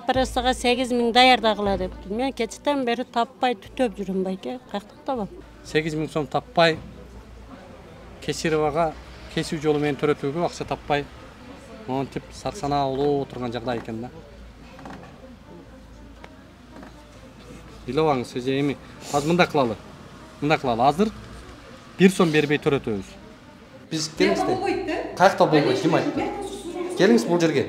Parasıga 8.000 daярдагыла деп. Мен кечтен бери таппай түтөп жүрүм байке. Каяктан табам? 8.000 сом таппай, Кесировага кесүү жолу менен төрөтүүгө акча таппай, монтип сарсанаа болуп турган жагдай экен да. Билебаңыз, сөзү эми азыр мындай кылалы. Азыр 1 сом бербей төрөтөбүз. Биз келиңизде. Каякта болбойт, ким айтты? Келиңиз бул жерге.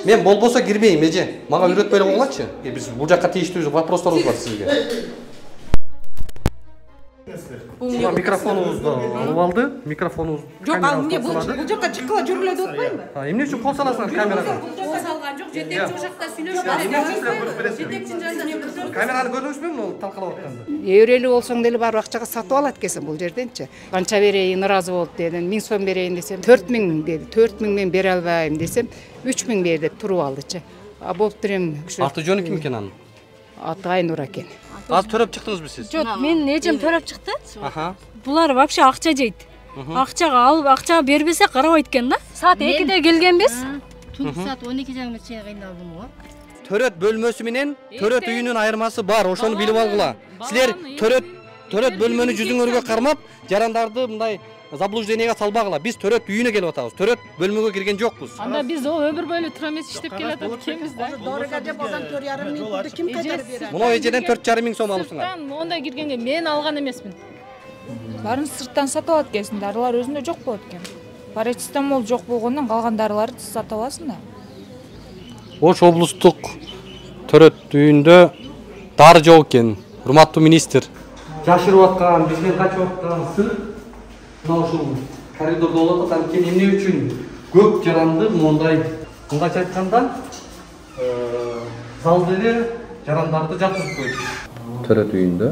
Мен болбосо кирбейм, эже. Мага үйрөтпөй эле койгулачы. Биз бул жакка тийиштүү вопросторубуз бар сизге. Мына микрофонубузду алып алды. Микрофонубуз. Жок, ал эмне бул жакка чыккыла жүргүлө деп атпаймынбы? Эмне үчүн кол саласыңар камерага? Кол салган жок, жетекчи ошакта сүйлөшүп. Жетекчинин жанында мен көрдүм. Камераны көрдүңүзбү муну талкалап атканды? Эурелүү болсоң деле бар акчага сатып алат экенсиң бул жерденчи. Канча берейин, ыраазы болуп дедим. 1000 сом берейин десем, 4000 деди. 4000 мен бере албайм десем, 3000 бер деп туруп алдычы. А болуптур эми. Аты жөнү ким экен анын? Аты Айнур экен. Азыр төрөп чыктыңызбы сиз? Жок, мен эжем төрөп чыкты. Аха. Булар вообще акча жейт. Акчага алып, акчага бербесе карабайт экен да. Саат 2-де келгенбиз. Түнкү саат 12 чейин кыйналдым го. Төрөт бөлмөсү менен төрөт үйүнүн айырмасы бар, ошону билип алгыла. Силер төрөт бөлмөнү жүзүңөргө кармап, жарандарды мындай заблуждениеге салбагыла. Биз төрөт үйүнө келип атабыз. Төрөт бөлмөгө кирген жокпуз. Анда биз о өмүр бөлү трамес иштеп келатат экенбиз да. Доорога деп алган 4,5 миң пулду ким кайтарып берет? Муну эжеден 4,5 миң сом алыпсыңар. Монда киргенге мен алган эмесмин. Барын сырттан сатып алат экенсиң, дарылар өзүндө жок болот экен. Парацетамол жок болгондон калган дарыларды сатып аласың да. Ош облустук төрөт үйүндө дары жок экен. Урматтуу министр. Жашырып аткан, бизден качып аткан сыр мына ушул коридордо болот, анткени эмне үчүн көп жаранды мындайча айтканда залды эле жарандарды жаткызып койду. Төрөт үйүндө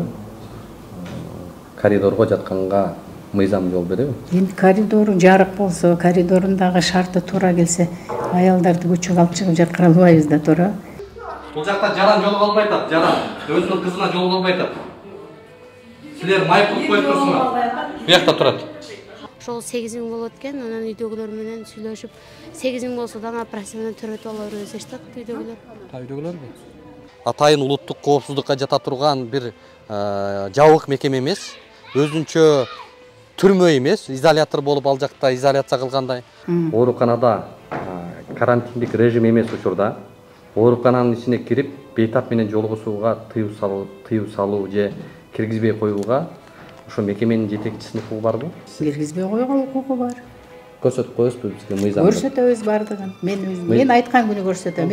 коридорго жатканга мыйзам жол береби? Эми коридору жарык болсо, коридорундагы шарты туура келсе, аялдарды көчөгө алып чыгып жаткыра албайбыз да, туура. Бул жакта жаран жолуга албай атат, жаран өзүнүн кызына жолуга албай атат. Силер майып кылып коюп турсуңар. Буякта турат. Ошол 8.000 болот экен, анан үйдөгүлөр менен сүйлөшүп, 8.000 болсо дагы операция менен төрөтүп алабыз дешти үйдөгүлөр. Үйдөгүлөрбү? Атайын улуттук коопсуздукка жата турган бир жабык мекеме эмес, өзүнчө түрмө эмес, изолятор болуп ал жакта изоляция кылгандай. Ооруканада карантиндик режим эмес учурда оорукананын ичине кирип, бейтап менен жолугушууга тыюу салуу же киргизбей коюуга ошо мекеменин жетекчисинин укугу барбы? Киргизбей койгон укугу бар. Көрсөтүп коесузбу бизге мыйзам? Көрсөтөбүз бардыгын. Мен айткан күнү көрсөтөм.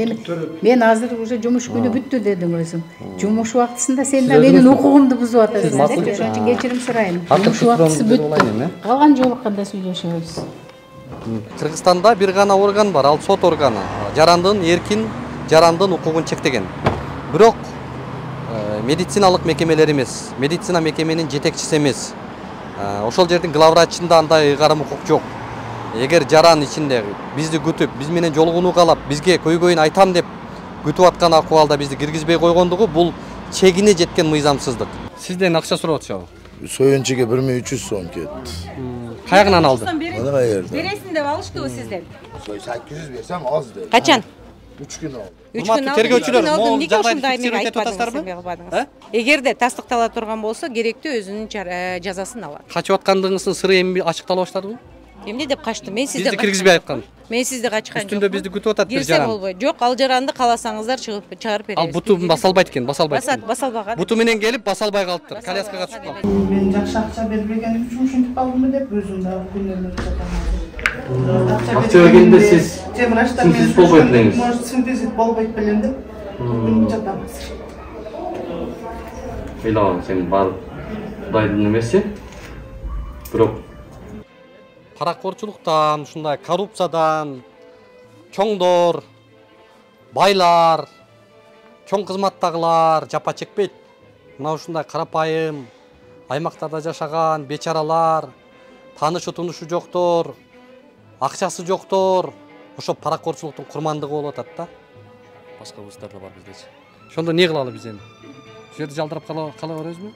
Мен азыр уже жумуш күнү бүттү дедим өзүм. Жумуш убактысында сен да менин укугумду бузуп атасың. Ошон үчүн кечирим сурайм. Жумуш убактысы бүттү. Калган жолукканда сүйлөшөбүз. Кыргызстанда бир гана орган бар, ал сот органы. Жарандын эркин, жарандын укугун чектеген. Бирок медициналык мекемелер эмес, медицина мекеменин жетекчиси эмес. Ошол жердин главврачында андай ыйгарым укук жок. Эгер жаран ичинде бизди күтүп, биз менен жолугууну каалап, бизге көйгөйүн айтам деп күтүп аткан акыбалда бизди киргизбей койгондугу бул чегине жеткен мыйзамсыздык. Сизден акча сурап атышабы? Союнчуга 1300 сом кетти. Каягынан алды? Мына каерде? Бересиң деп алыштыбы сизден? 800 берсем аз дейт. Качан? 3 күн алды. 3 күн алды. Тергөөчүлөр, Неге жагдай ушундай эмне фиксирует айтпадыңыз? атасыздарбы? Эгерде тастыктала турган болсо, керектүү өзүнүн жазасын алат. Качып аткандыгыңыздын сыры эми ачыктала баштадыбы? Эмне деп качтым? Мен сизди киргизбей айткан. Мен сизди качкан жокмун. Үстүндө бизди күтүп атат бир Кирсе жаран. болбойт. Жок, ал жаранды кааласаңыздар чыгарып беребиз. Ал буту басалбайт экен, басалбайт. Басалбаган. Буту менен келип басалбай калыптыр. Коляскага түшүп калды. Мен жакшы акча бербегеним үчүн ушинтип калдымбы деп өзүм дагы күнөөлөнүп жатам. Акча бергенде сиз синтез болбойт элеңиз. Может, синтез болбойт белем деп күнүп жатам. Ыйлабам, сен барып Кудайдын немеси. Бирок паракорчулуктан, ушундай коррупциядан чоңдор, байлар, чоң кызматтагылар жапа чекпейт. Мына ушундай карапайым аймактарда жашаган бечаралар, таанышы тунушу жоктор, акчасы жоктор, ошо паракорчулуктун курмандыгы болуп атат да. Башка вуздарда бар биздечи. Ошондо эмне кылалы биз эми? Ушул жерди жалдырап кала беребизби?